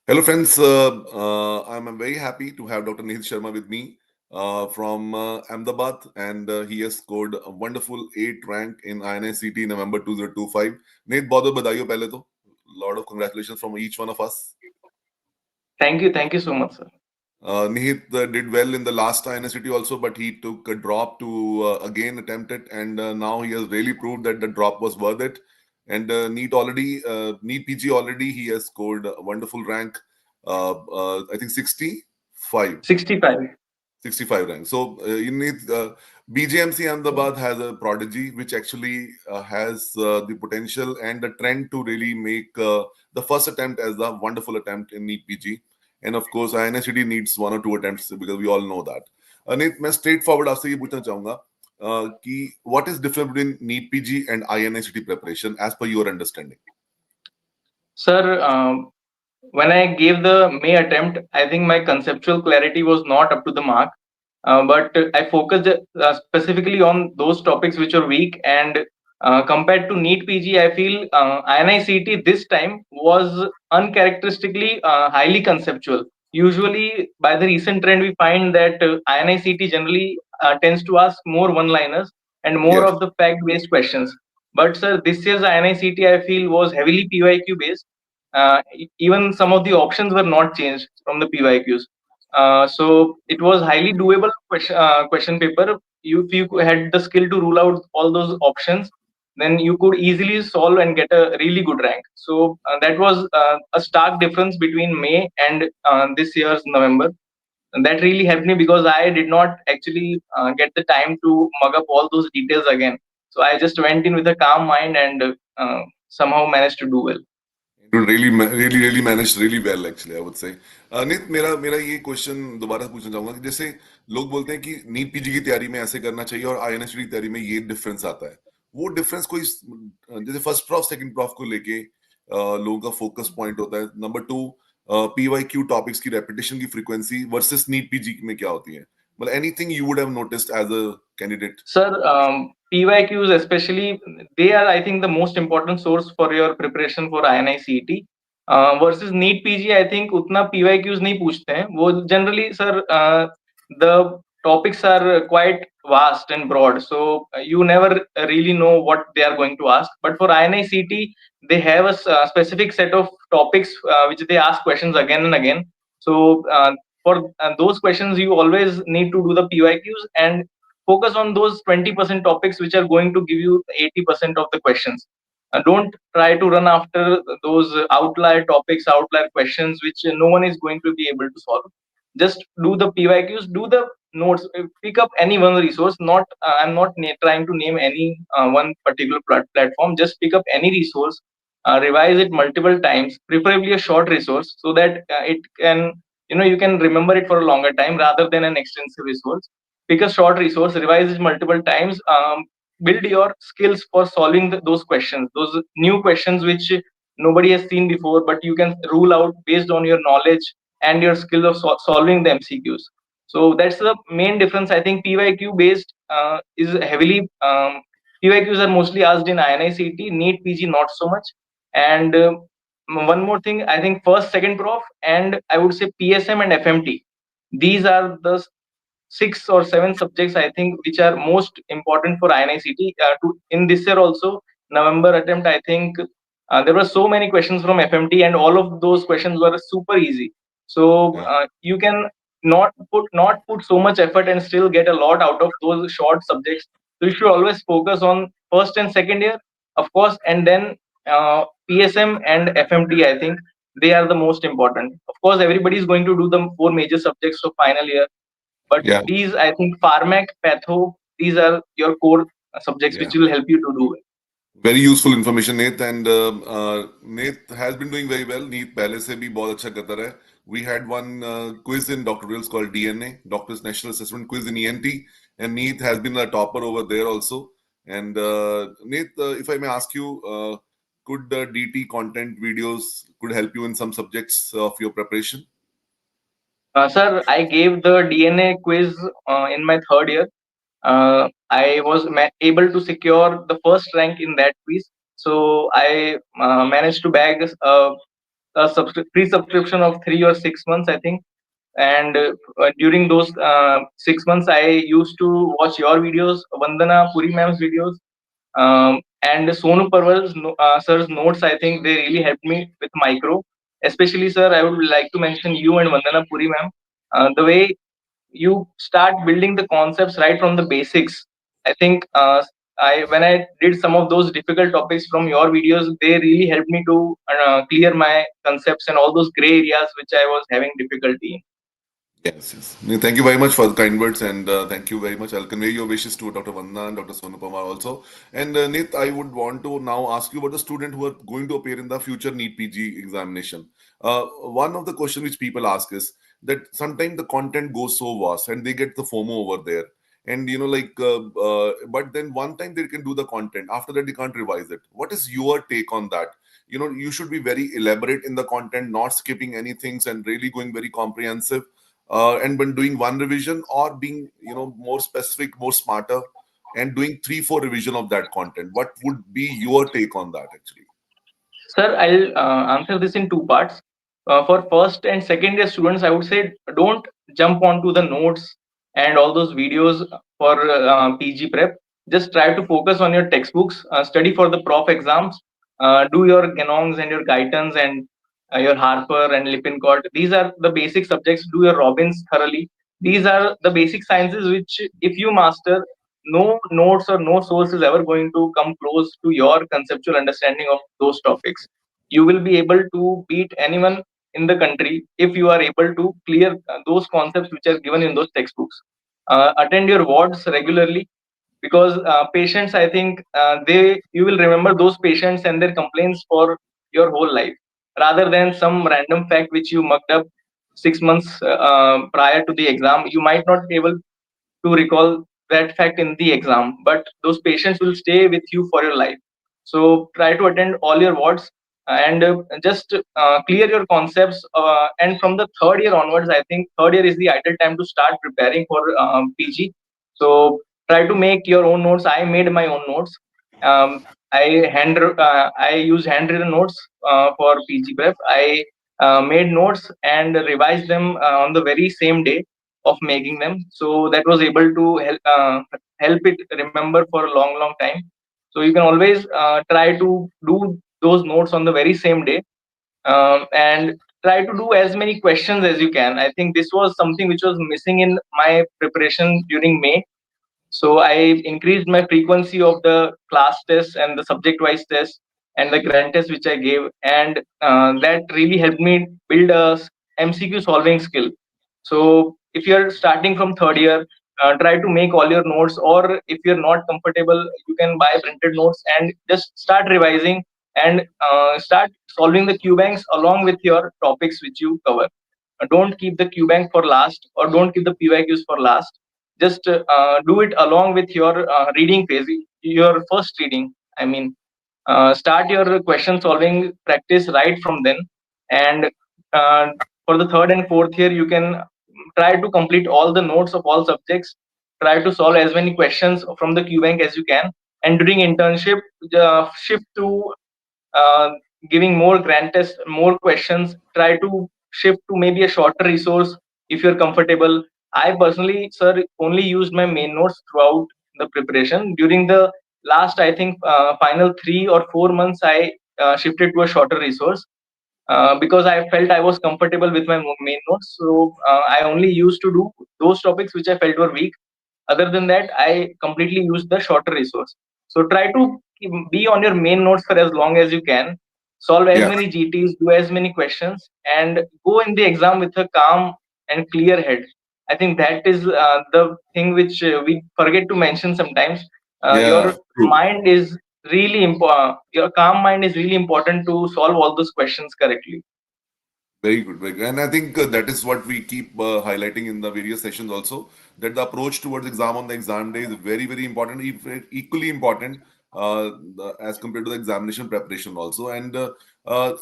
Hello, friends. I'm very happy to have Dr. Nihit Sharma with me from Ahmedabad, and he has scored a wonderful 8 rank in INI CET November 2025. Nihit, बहुत बहुत बधाई हो पहले तो. Lot of congratulations from each one of us. Thank you so much, sir. Nihit did well in the last INI CET also, but he took a drop to again attempt it, and now he has really proved that the drop was worth it. And NEET PG already, he has scored a wonderful rank. I think 65. 65. 65 rank. So you need BJMC Ahmedabad has a prodigy which actually has the potential and the trend to really make the first attempt as the wonderful attempt in NEET PG. And of course, INICD needs one or two attempts because we all know that. Nit, मैं straight forward आपसे ये पूछना चाहूंगा कि what is different between NEET PG and INICD preparation as per your understanding? Sir, when I gave the May attempt, I think my conceptual clarity was not up to the mark. But I focused specifically on those topics which are weak. And compared to NEET PG, I feel INI CET this time was uncharacteristically highly conceptual. Usually, by the recent trend, we find that INI CET generally tends to ask more one-liners and more Yes. of the fact-based questions. But sir, this year's INI CET I feel was heavily PYQ based. Even some of the options were not changed from the PYQs. So it was highly doable question paper. If you had the skill to rule out all those options, then you could easily solve and get a really good rank. So that was a stark difference between May and this year's November. And that really helped me because I did not actually get the time to mug up all those details again. So I just went in with a calm mind and somehow managed to do well. You really managed really well actually, I would say. नित मेरा मेरा ये question दोबारा पूछना चाहूंगा कि जैसे लोग बोलते हैं कि नीट पीजी की तैयारी में ऐसे करना चाहिए और आईएनएसटी की तैयारी में ये डिफरेंस आता है. वो डिफरेंस कोई जैसे फर्स्ट प्रॉफ सेकंड प्रॉफ को लेके लोगों का फोकस पॉइंट होता है. नंबर टू, पीवाईक्यू टॉपिक्स की रेपिटेशन की फ्रीक्वेंसी वर्सेस नीट पीजी में क्या होती है. मतलब anything you would have noticed as a candidate. Sir, PYQs especially, they are, I think, the most important source for your preparation for INI CET. Versus NEET PG, I think उतना PYQs नहीं पूछते हैं. वो generally, sir, the topics are quite vast and broad, so you never really know what they are going to ask. But for INI CET, they have a specific set of topics which they ask questions again and again. So for those questions, you always need to do the PYQs and focus on those 20% topics which are going to give you 80% of the questions. Don't try to run after those outlier topics, outlier questions which no one is going to be able to solve. Just do the PYQs, do the notes, pick up any one resource. Not I'm not trying to name any one particular platform. Just pick up any resource, revise it multiple times, preferably a short resource, so that it can, you can remember it for a longer time rather than an extensive resource. Pick a short resource, revise it multiple times, build your skills for solving those questions, those new questions which nobody has seen before, but you can rule out based on your knowledge and your skill of solving the MCQs. So that's the main difference. I think PYQ based is heavily, PYQs are mostly asked in INI CET, NEET PG not so much. And one more thing, I think first, second prof, and I would say PSM and FMT. These are the 6 or 7 subjects I think which are most important for INI CET. To in this year also November attempt, I think there were so many questions from FMT, and all of those questions were super easy. So you can not put so much effort and still get a lot out of those short subjects. So you should always focus on first and second year, of course, and then PSM and FMT. I think they are the most important. Of course, everybody is going to do the 4 major subjects of final year, but Yeah. these, I think, Pharmac, Patho, these are your core subjects which Yeah. will help you to do it. Very useful information, Nate. And Nate has been doing very well. Nate पहले से भी बहुत अच्छा करता रहा है. We had one quiz in DocTutorials called DNA, Doctor's National Assessment Quiz in ENT, and Nate has been a topper over there also. And Nate, if I may ask you, could DT content videos could help you in some subjects of your preparation? Sir, I gave the DNA quiz in my third year. I was able to secure the first rank in that quiz. So I managed to bag a free subscription of 3 or 6 months, I think. And during those 6 months, I used to watch your videos, Vandana Puri ma'am's videos, and Sonu Parval's sir's notes. I think they really helped me with micro. Especially, sir, I would like to mention you and Vandana Puri ma'am. The way you start building the concepts right from the basics. I think I when I did some of those difficult topics from your videos, they really helped me to clear my concepts and all those gray areas which I was having difficulty in. Yes, yes. No, thank you very much for the kind words, and thank you very much. I'll convey your wishes to Dr. Vandana and Dr. Sonupama also. And Nit, I would want to now ask you about the student who are going to appear in the future NEET PG examination. One of the questions which people ask is that sometimes the content goes so vast and they get the FOMO over there. And but then one time they can do the content. After that, they can't revise it. What is your take on that? You should be very elaborate in the content, not skipping any things, and really going very comprehensive, and when doing one revision, or being more specific, more smarter, and doing 3 4 revision of that content. What would be your take on that actually? Sir, I'll answer this in two parts. For first and second year students, I would say don't jump onto the notes and all those videos for PG prep. Just try to focus on your textbooks, study for the prof exams, do your Ganongs and your Gaitans and your Harper and Lippincott. These are the basic subjects. Do your Robbins thoroughly. These are the basic sciences which, if you master, no notes or no source is ever going to come close to your conceptual understanding of those topics. You will be able to beat anyone in the country if you are able to clear those concepts which are given in those textbooks. Attend your wards regularly, because patients, I think, they you will remember those patients and their complaints for your whole life, rather than some random fact which you mucked up 6 months prior to the exam. You might not be able to recall that fact in the exam, but those patients will stay with you for your life. So try to attend all your wards, and just clear your concepts. And from the third year onwards, I think third year is the ideal time to start preparing for PG. So try to make your own notes. I made my own notes. I use handwritten notes for PG prep. I made notes and revised them on the very same day of making them, so that was able to help it remember for a long time. So you can always try to do those notes on the very same day, and try to do as many questions as you can. I think this was something which was missing in my preparation during May. So I increased my frequency of the class tests and the subject wise tests and the grand test which I gave, and that really helped me build a MCQ solving skill. So if you're starting from third year, try to make all your notes, or if you're not comfortable, you can buy printed notes and just start revising, and start solving the QBanks along with your topics which you cover. Don't keep the QBank for last, or don't keep the PYQs for last. Just do it along with your reading phase, your first reading. I mean, start your question solving practice right from then, and uh, for the third and fourth year, you can try to complete all the notes of all subjects. Try to solve as many questions from the QBank as you can, and during internship, shift to uh, giving more grand tests, more questions. Try to shift to maybe a shorter resource if you're comfortable. I personally, sir, only used my main notes throughout the preparation. During the last, I think, final 3 or 4 months, I shifted to a shorter resource, because I felt I was comfortable with my main notes. So I only used to do those topics which I felt were weak. Other than that, I completely used the shorter resource. So try to be on your main notes for as long as you can. Solve as Yeah, many GTs, do as many questions, and go in the exam with a calm and clear head. I think that is the thing which we forget to mention sometimes. yeah, Your true. mind is really important. Your calm mind is really important to solve all those questions correctly. Very good, very good. And I think that is what we keep highlighting in the various sessions also, that the approach towards exam on the exam day is very, very important, equally important as compared to the examination preparation also. And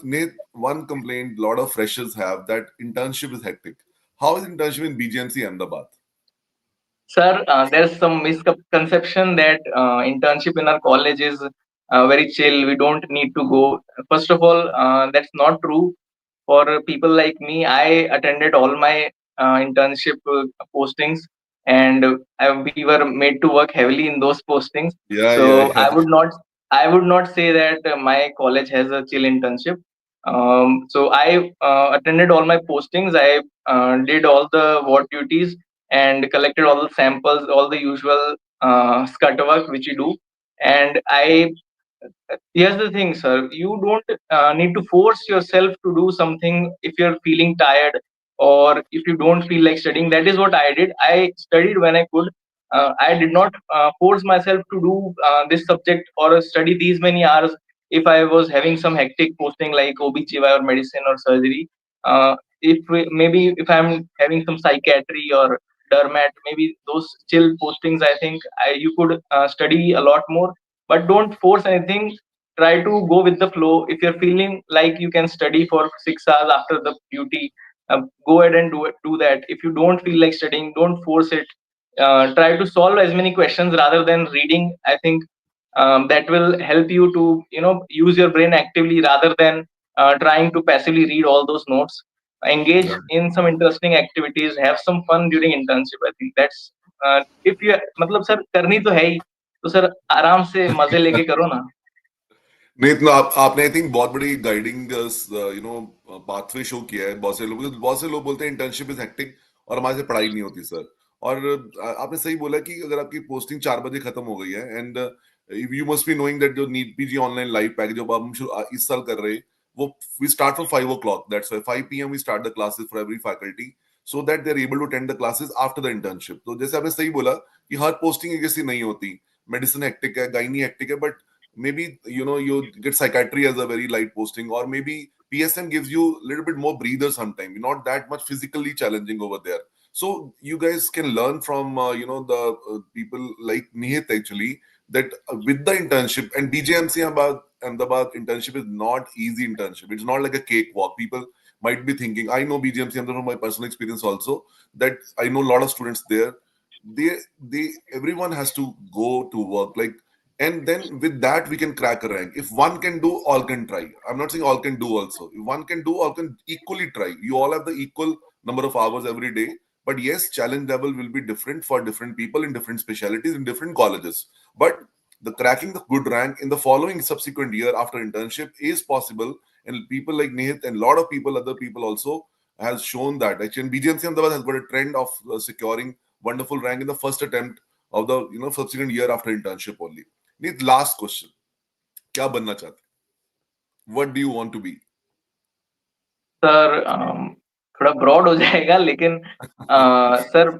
Nate, one complaint a lot of freshers have, that internship is hectic. How is internship in BGMC Ahmedabad? Sir, there's some misconception that internship in our college is very chill. We don't need to go. First of all, that's not true. For people like me, I attended all my internship postings, and we were made to work heavily in those postings. Yeah, yeah, So yeah. I would not say that my college has a chill internship. So I attended all my postings. I did all the ward duties and collected all the samples, all the usual scut work which you do. And I here's the thing, sir. You don't need to force yourself to do something if you're feeling tired or if you don't feel like studying. That is what I did. I studied when I could. I did not force myself to do this subject or study these many hours if I was having some hectic posting like OBGY or medicine or surgery. Maybe if I'm having some psychiatry or dermat, maybe those chill postings, I think you could study a lot more, but don't force anything. Try to go with the flow. If you're feeling like you can study for 6 hours after the duty, go ahead and do that. If you don't feel like studying, don't force it. Try to solve as many questions rather than reading. I think that will help you to use your brain actively rather than trying to passively read all those notes. Engage Yeah. in some interesting activities, have some fun during internship. I think that's if you मतलब sir करनी तो है ही, तो sir आराम से मजे लेके करो ना. नहीं इतना आपने आई थिंक बहुत बड़ी गाइडिंग पाथवे शो किया है बहुत से लोग बोलते हैं इंटर्नशिप इज हेक्टिक और हमारे से पढ़ाई नहीं होती सर। और आपने सही बोला कि अगर आपकी पोस्टिंग 4 बजे खत्म हो गई है and you must be knowing that जो NEET PG online live pack जो अब हम इस साल कर रहे हैं वो we start from 5 o'clock, that's why 5 p.m. We start the classes for every faculty so that they are able to attend the classes after the internship. तो जैसे आपने सही बोला कि हर पोस्टिंग एक जैसी नहीं होती, मेडिसिन हेक्टिक है, गाइनी हेक्टिक है, but maybe you get psychiatry as a very light posting, or maybe PSM gives you a little bit more breather sometime, not that much physically challenging over there. So you guys can learn from the people like Nihit actually, that with the internship and BJMC Ahmedabad internship is not easy internship. It's not like a cakewalk. People might be thinking, I know BJMC Ahmedabad from my personal experience also, that I know a lot of students there. They everyone has to go to work, like, and then with that we can crack a rank. If one can do, all can try. I'm not saying all can do also. If one can do, all can equally try. You all have the equal number of hours every day, but yes, challenge level will be different for different people in different specialties in different colleges. But the cracking the good rank in the following subsequent year after internship is possible, and people like Nihit and a lot of people, other people also, has shown that actually. And BGMC Ahmedabad has got a trend of securing wonderful rank in the first attempt of the subsequent year after internship only. Need last question. क्या बनना चाहते हैं? What do you want to be? Sir थोड़ा broad हो जाएगा, लेकिन sir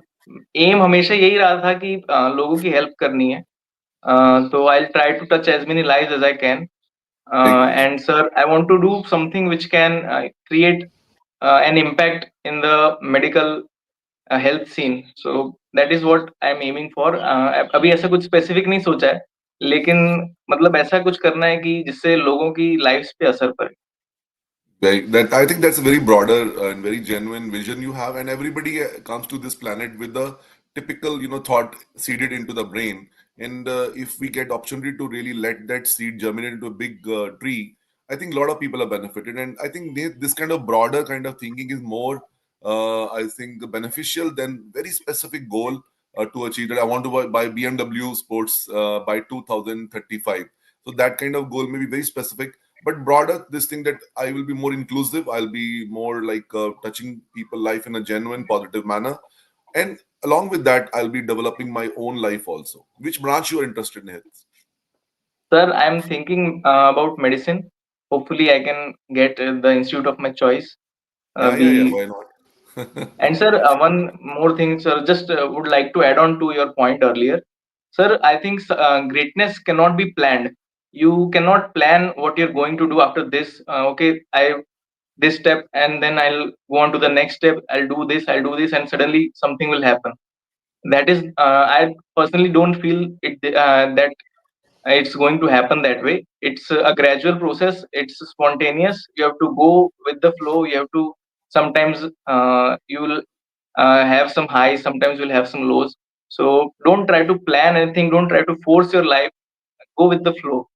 M हमेशा यही रहा था कि लोगों की हेल्प करनी है. तो I try to touch as many lives as I can. Very nice. And sir, I want to do something which can create an impact in the medical health scene. So that is what I'm aiming for. अभी ऐसा कुछ specific नहीं सोचा है, लेकिन मतलब ऐसा कुछ करना है कि जिससे लोगों की लाइफ्स पे असर पड़े. That I think that's a very broader and very genuine vision you have, and everybody comes to this planet with the typical, thought seeded into the brain. And if we get opportunity to really let that seed germinate into a big tree, I think a lot of people are benefited. And I think this kind of broader kind of thinking is more, I think, beneficial than very specific goal to achieve that I want to buy BMW sports by 2035. So that kind of goal may be very specific, but broader this thing that I will be more inclusive, I'll be more like touching people life in a genuine positive manner, and along with that I'll be developing my own life also. Which branch you are interested in? Sir, I'm thinking about medicine. Hopefully, I can get the institute of my choice. Yeah, We why not? And sir, one more thing, sir, just would like to add on to your point earlier. Sir, I think greatness cannot be planned. You cannot plan what you're going to do after this. Okay, I this step, and then I'll go on to the next step. I'll do this, and suddenly something will happen. That is, I personally don't feel it that it's going to happen that way. It's a gradual process. It's spontaneous. You have to go with the flow. You have to sometimes you'll have some highs, sometimes you'll have some lows. So don't try to plan anything, don't try to force your life, go with the flow.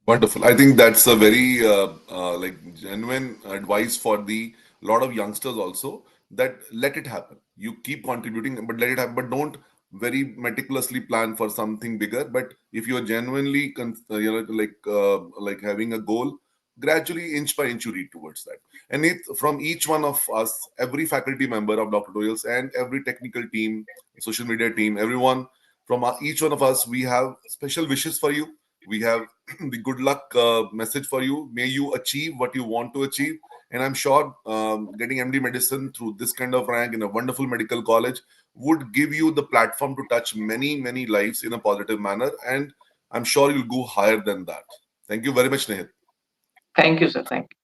Wonderful. I think that's a very like genuine advice for the lot of youngsters also, that let it happen. You keep contributing, but let it happen. But don't very meticulously plan for something bigger. But if you are genuinely, like having a goal, gradually inch by inch you read towards that. And from each one of us, every faculty member of Dr. Tutorials and every technical team, social media team, everyone from each one of us, we have special wishes for you. We have the good luck message for you. May you achieve what you want to achieve. And I'm sure getting MD medicine through this kind of rank in a wonderful medical college would give you the platform to touch many, many lives in a positive manner. And I'm sure you'll go higher than that. Thank you very much, Nihit. Thank you, sir. Thank you.